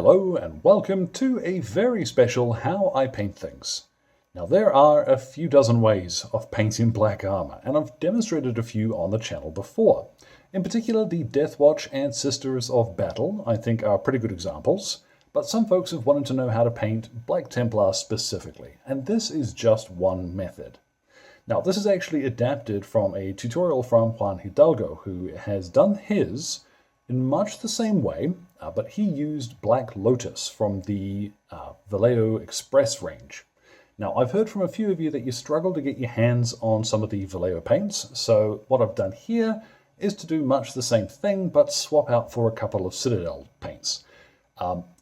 Hello and welcome to a very special How I Paint Things. Now there are a few dozen ways of painting black armor, and I've demonstrated a few on the channel before. In particular, the Deathwatch and Sisters of Battle I think are pretty good examples, but some folks have wanted to know how to paint Black Templar specifically, and this is just one method. Now this is actually adapted from a tutorial from Juan Hidalgo, who has done his in much the same way, but he used Black Lotus from the Vallejo Express range. Now, I've heard from a few of you that you struggle to get your hands on some of the Vallejo paints, so what I've done here is to do much the same thing, but swap out for a couple of Citadel paints.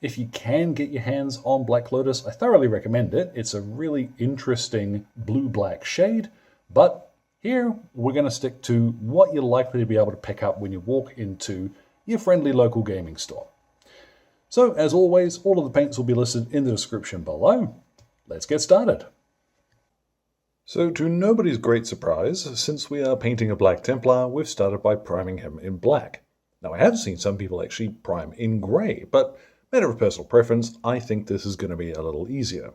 If you can get your hands on Black Lotus, I thoroughly recommend it. It's a really interesting blue-black shade, but here we're going to stick to what you're likely to be able to pick up when you walk into your friendly local gaming store. So, as always, all of the paints will be listed in the description below. Let's get started. So, to nobody's great surprise, since we are painting a Black Templar, we've started by priming him in black. Now, I have seen some people actually prime in grey, but matter of personal preference, I think this is going to be a little easier.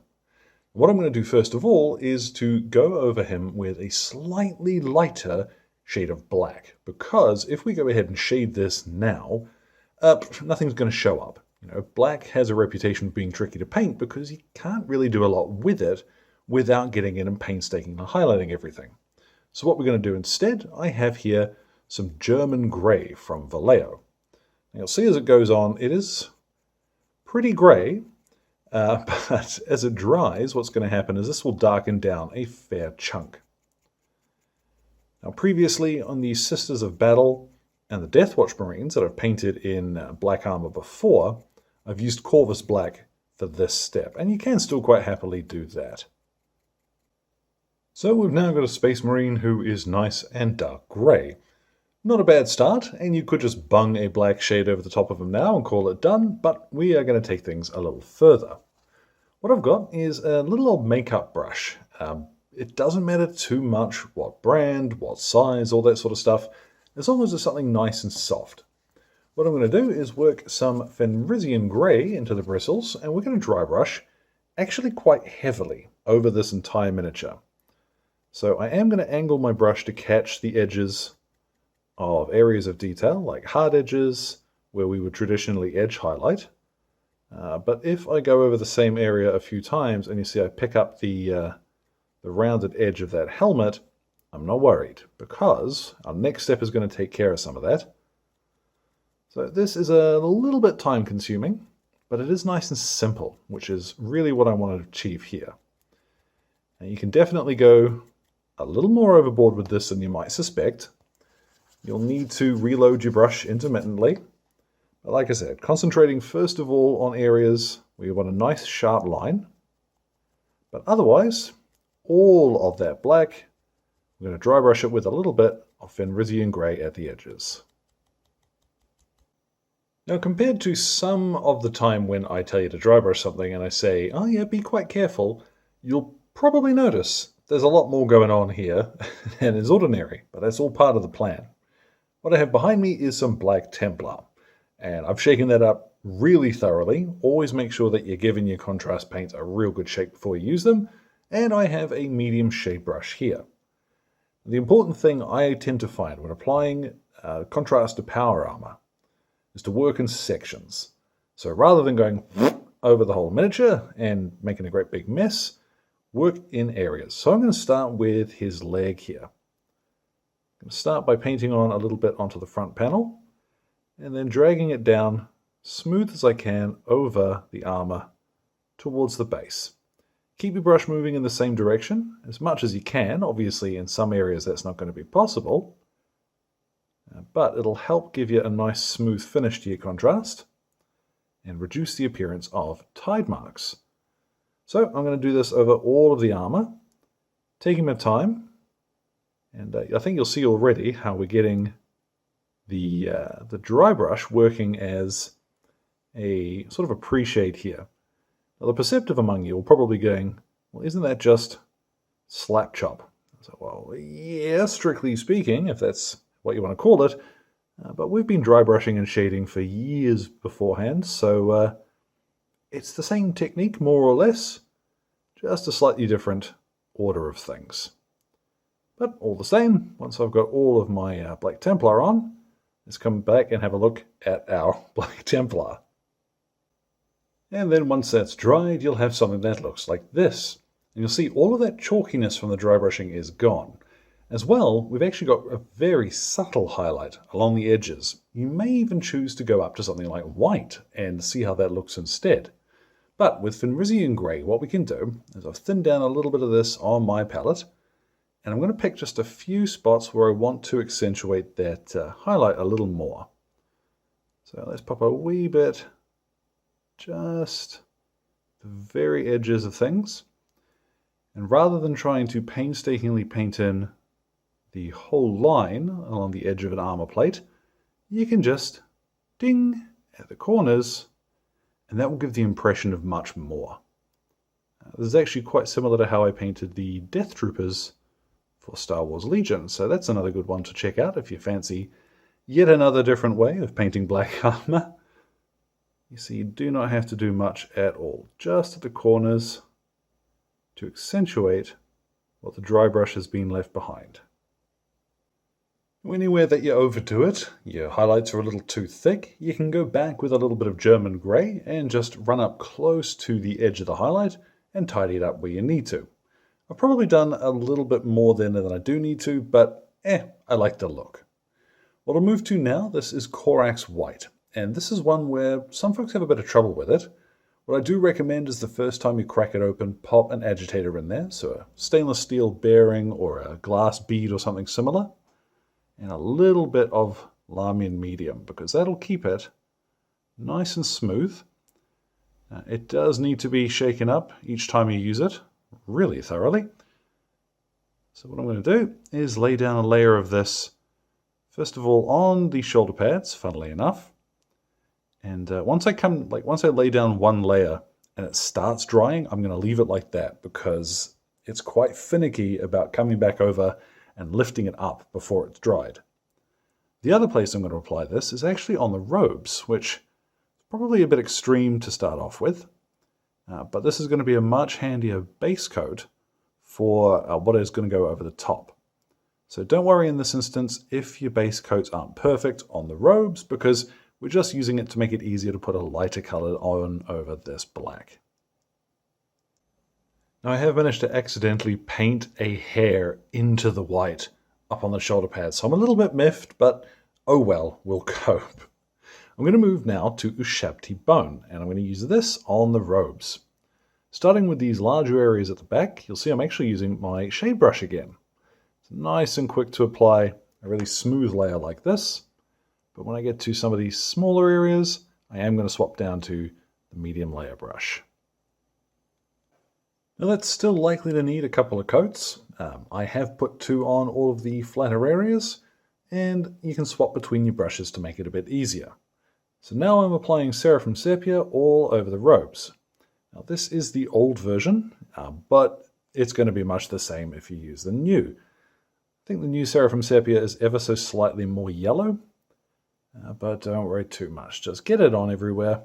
What I'm going to do first of all is to go over him with a slightly lighter shade of black, because if we go ahead and shade this now, nothing's going to show up. You know, black has a reputation of being tricky to paint because you can't really do a lot with it without getting in and painstakingly highlighting everything. So what we're going to do instead, I have here some German grey from Vallejo. Now you'll see as it goes on, it is pretty grey, but as it dries, what's going to happen is this will darken down a fair chunk. Now previously on the Sisters of Battle and the Deathwatch Marines that I've painted in black armor before, I've used Corvus Black for this step, and you can still quite happily do that. So we've now got a Space Marine who is nice and dark grey. Not a bad start, and you could just bung a black shade over the top of him now and call it done, but we are going to take things a little further. What I've got is a little old makeup brush. It doesn't matter too much what brand, what size, all that sort of stuff, as long as it's something nice and soft. What I'm going to do is work some Fenrisian grey into the bristles, and we're going to dry brush actually quite heavily over this entire miniature. So I am going to angle my brush to catch the edges of areas of detail, like hard edges, where we would traditionally edge highlight. But if I go over the same area a few times, and you see I pick up the rounded edge of that helmet, I'm not worried, because our next step is going to take care of some of that. So this is a little bit time consuming, but it is nice and simple, which is really what I want to achieve here. And you can definitely go a little more overboard with this than you might suspect. You'll need to reload your brush intermittently. But like I said, concentrating first of all on areas where you want a nice sharp line. But otherwise, all of that black, I'm going to dry brush it with a little bit of Fenrisian grey at the edges. Now compared to some of the time when I tell you to dry brush something and I say, oh yeah, be quite careful, you'll probably notice there's a lot more going on here than is ordinary, but that's all part of the plan. What I have behind me is some Black Templar, and I've shaken that up really thoroughly. Always make sure that you're giving your contrast paints a real good shake before you use them. And I have a medium shade brush here. The important thing I tend to find when applying contrast to power armor is to work in sections. So rather than going over the whole miniature and making a great big mess, work in areas. So I'm going to start with his leg here. I'm going to start by painting on a little bit onto the front panel, and then dragging it down smooth as I can over the armor towards the base. Keep your brush moving in the same direction as much as you can. Obviously, in some areas that's not going to be possible, but it'll help give you a nice smooth finish to your contrast and reduce the appearance of tide marks. So I'm going to do this over all of the armor, taking my time, and I think you'll see already how we're getting the dry brush working as a sort of a pre-shade here. Now, the perceptive among you will probably be going, well, isn't that just slap chop? So, well, yeah, strictly speaking, if that's what you want to call it, but we've been dry brushing and shading for years beforehand, so It's the same technique, more or less, just a slightly different order of things. But all the same, once I've got all of my Black Templar on, let's come back and have a look at our Black Templar. And then once that's dried, you'll have something that looks like this. And you'll see all of that chalkiness from the dry brushing is gone. As well, we've actually got a very subtle highlight along the edges. You may even choose to go up to something like white and see how that looks instead. But with Fenrisian grey, what we can do is I've thinned down a little bit of this on my palette, and I'm going to pick just a few spots where I want to accentuate that highlight a little more. So let's pop a wee bit just the very edges of things. And rather than trying to painstakingly paint in the whole line along the edge of an armor plate, you can just ding at the corners, and that will give the impression of much more. This is actually quite similar to how I painted the Death Troopers for Star Wars Legion, so that's another good one to check out if you fancy yet another different way of painting black armor. You see, you do not have to do much at all, just at the corners to accentuate what the dry brush has been left behind. Anywhere that you overdo it, your highlights are a little too thick, you can go back with a little bit of German grey and just run up close to the edge of the highlight and tidy it up where you need to. I've probably done a little bit more than I do need to, but I like the look. What I'll move to now, this is Corax White, and this is one where some folks have a bit of trouble with it. What I do recommend is the first time you crack it open, pop an agitator in there, so a stainless steel bearing or a glass bead or something similar, and a little bit of Lahmian medium, because that'll keep it nice and smooth. It does need to be shaken up each time you use it, really thoroughly. So what I'm going to do is lay down a layer of this, first of all on the shoulder pads, funnily enough. And once I lay down one layer and it starts drying, I'm going to leave it like that, because it's quite finicky about coming back over and lifting it up before it's dried. The other place I'm going to apply this is actually on the robes, which is probably a bit extreme to start off with, but this is going to be a much handier base coat for what is going to go over the top. So don't worry in this instance if your base coats aren't perfect on the robes, because we're just using it to make it easier to put a lighter color on over this black. Now I have managed to accidentally paint a hair into the white up on the shoulder pad, so I'm a little bit miffed, but oh well, we'll cope. I'm going to move now to Ushabti bone, and I'm going to use this on the robes. Starting with these larger areas at the back, you'll see I'm actually using my shade brush again. It's nice and quick to apply a really smooth layer like this, but when I get to some of these smaller areas, I am going to swap down to the medium layer brush. Now that's still likely to need a couple of coats. I have put 2 on all of the flatter areas, and you can swap between your brushes to make it a bit easier. So now I'm applying Seraphim Sepia all over the robes. Now this is the old version, but it's going to be much the same if you use the new. I think the new Seraphim Sepia is ever so slightly more yellow, but don't worry too much. Just get it on everywhere.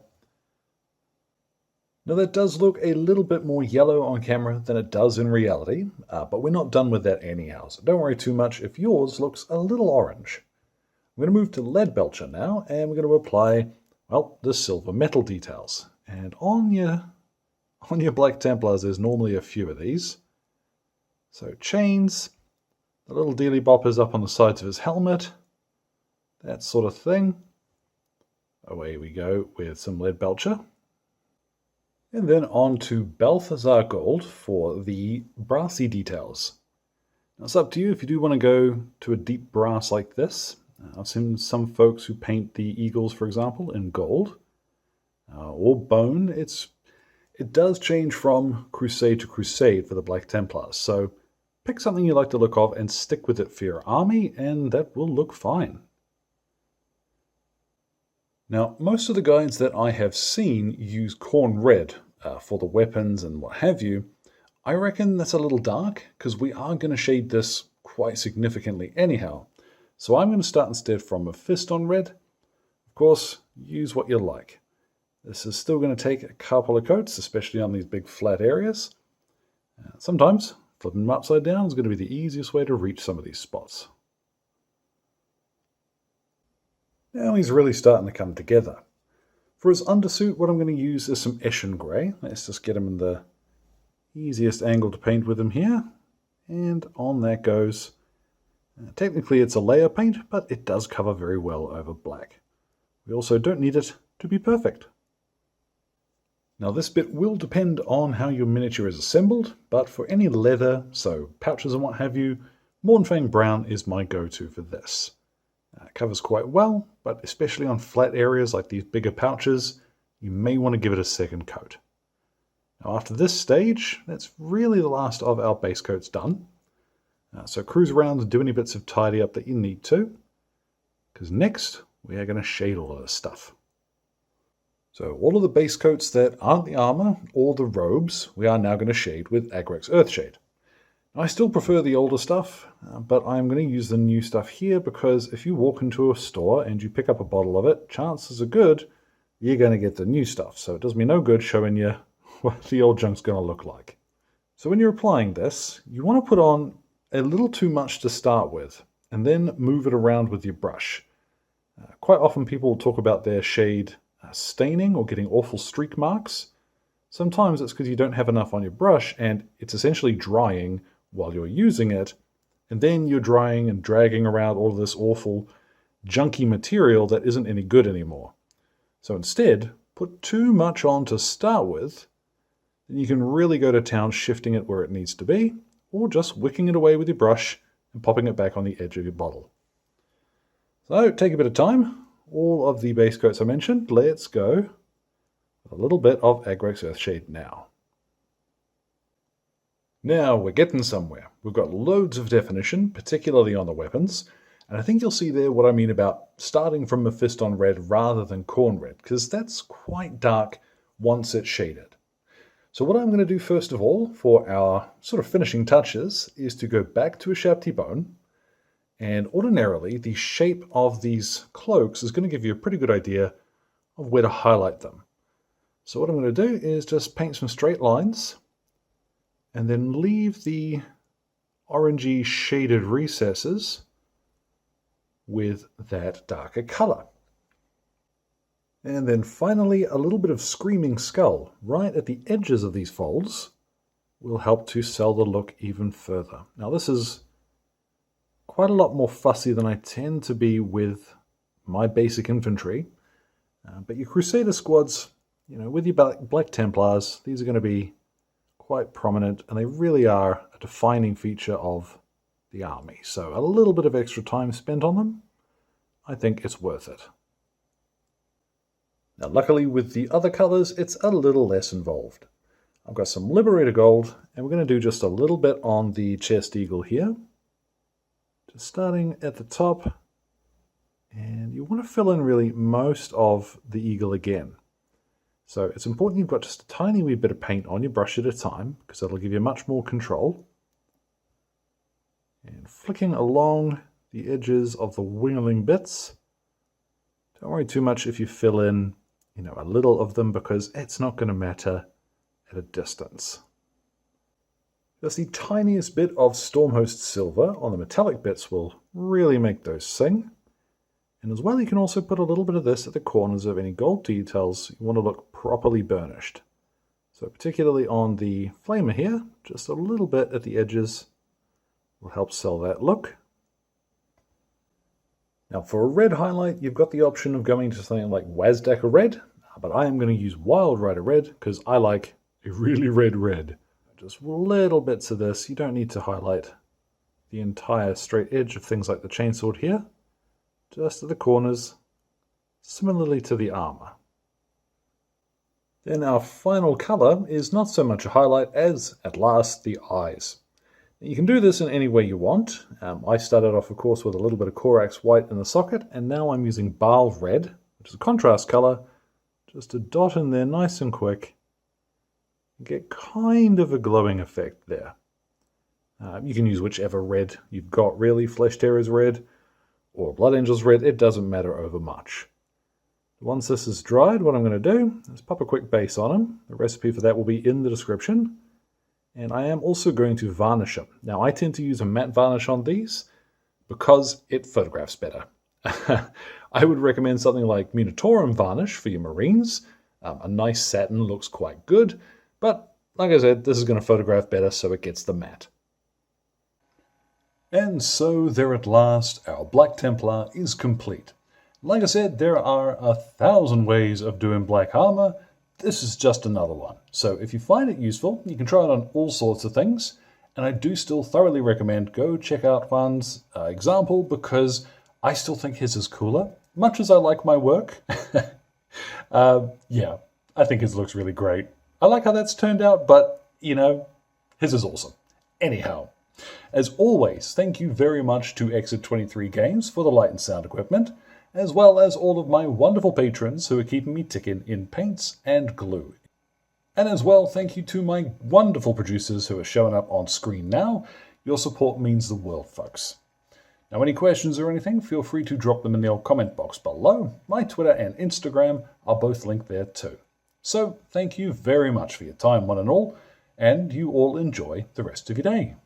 Now that does look a little bit more yellow on camera than it does in reality, but we're not done with that anyhow, so don't worry too much if yours looks a little orange. I'm going to move to Leadbelcher now, and we're going to apply, well, the silver metal details. And on your Black Templars, there's normally a few of these. So chains, the little dealy boppers up on the sides of his helmet, that sort of thing. Away we go with some Leadbelcher. And then on to Balthasar gold for the brassy details. Now it's up to you if you do want to go to a deep brass like this. I've seen some folks who paint the eagles, for example, in gold or bone. It does change from crusade to crusade for the Black Templars, so pick something you like the look of and stick with it for your army, and that will look fine. Now, most of the guides that I have seen use corn red for the weapons and what have you. I reckon that's a little dark, because we are going to shade this quite significantly anyhow. So I'm going to start instead from Mephiston Red. Of course, use what you like. This is still going to take a couple of coats, especially on these big flat areas. Sometimes flipping them upside down is going to be the easiest way to reach some of these spots. Now he's really starting to come together. For his undersuit, what I'm going to use is some Eshin grey. Let's just get him in the easiest angle to paint with him here. And on that goes. Technically it's a layer paint, but it does cover very well over black. We also don't need it to be perfect. Now this bit will depend on how your miniature is assembled, but for any leather, so pouches and what have you, Mournfang Brown is my go-to for this. It covers quite well, but especially on flat areas like these bigger pouches, you may want to give it a second coat. Now after this stage, that's really the last of our base coats done. So cruise around and do any bits of tidy up that you need to, because next we are going to shade all of this stuff. So all of the base coats that aren't the armor or the robes, we are now going to shade with Agrax Earthshade. I still prefer the older stuff, but I'm going to use the new stuff here because if you walk into a store and you pick up a bottle of it, chances are good you're going to get the new stuff. So it does me no good showing you what the old junk's going to look like. So when you're applying this, you want to put on a little too much to start with and then move it around with your brush. Quite often people talk about their shade staining or getting awful streak marks. Sometimes it's because you don't have enough on your brush and it's essentially drying while you're using it, and then you're drying and dragging around all of this awful junky material that isn't any good anymore. So instead, put too much on to start with, then you can really go to town shifting it where it needs to be, or just wicking it away with your brush and popping it back on the edge of your bottle. So take a bit of time. All of the base coats I mentioned, let's go with a little bit of Agrax Earthshade now. Now we're getting somewhere. We've got loads of definition, particularly on the weapons, and I think you'll see there what I mean about starting from Mephiston Red rather than Corn Red, because that's quite dark once it's shaded. So what I'm going to do first of all for our sort of finishing touches is to go back to Ushabti bone, and ordinarily the shape of these cloaks is going to give you a pretty good idea of where to highlight them. So what I'm going to do is just paint some straight lines, and then leave the orangey shaded recesses with that darker color. And then finally a little bit of Screaming Skull right at the edges of these folds will help to sell the look even further. Now this is quite a lot more fussy than I tend to be with my basic infantry, but your Crusader squads, with your Black Templars, these are going to be quite prominent, and they really are a defining feature of the army. So a little bit of extra time spent on them, I think it's worth it. Now luckily with the other colors, it's a little less involved. I've got some Liberator Gold, and we're going to do just a little bit on the chest eagle here. Just starting at the top, and you want to fill in really most of the eagle again. So it's important you've got just a tiny wee bit of paint on your brush at a time, because that'll give you much more control. And flicking along the edges of the wingling bits. Don't worry too much if you fill in, a little of them, because it's not going to matter at a distance. Just the tiniest bit of Stormhost silver on the metallic bits will really make those sing. And as well, you can also put a little bit of this at the corners of any gold details you want to look properly burnished. So particularly on the flamer here, just a little bit at the edges will help sell that look. Now for a red highlight, you've got the option of going to something like Wazdakka Red, but I am going to use Wild Rider Red because I like a really red. Just little bits of this. You don't need to highlight the entire straight edge of things like the chainsword here. Just at the corners, similarly to the armor. Then our final color is not so much a highlight as, at last, the eyes. You can do this in any way you want. I started off, of course, with a little bit of Corax white in the socket, and now I'm using Baal Red, which is a contrast color, just to dot in there nice and quick, and get kind of a glowing effect there. You can use whichever red you've got, really. Flesh Terror's red, or Blood Angel's Red, it doesn't matter over much. Once this is dried, what I'm going to do is pop a quick base on them. The recipe for that will be in the description. And I am also going to varnish them. Now, I tend to use a matte varnish on these because it photographs better. I would recommend something like Munitorum varnish for your Marines. A nice satin looks quite good, but like I said, this is going to photograph better, so it gets the matte. And so there at last, our Black Templar is complete. Like I said, there are 1,000 ways of doing black armor. This is just another one. So if you find it useful, you can try it on all sorts of things. And I do still thoroughly recommend go check out Juan's example because I still think his is cooler, much as I like my work. Yeah, I think his looks really great. I like how that's turned out, but, you know, his is awesome. Anyhow, as always, thank you very much to Exit 23 Games for the light and sound equipment, as well as all of my wonderful patrons who are keeping me ticking in paints and glue. And as well, thank you to my wonderful producers who are showing up on screen now. Your support means the world, folks. Now, any questions or anything, feel free to drop them in the old comment box below. My Twitter and Instagram are both linked there too. So, thank you very much for your time, one and all, and you all enjoy the rest of your day.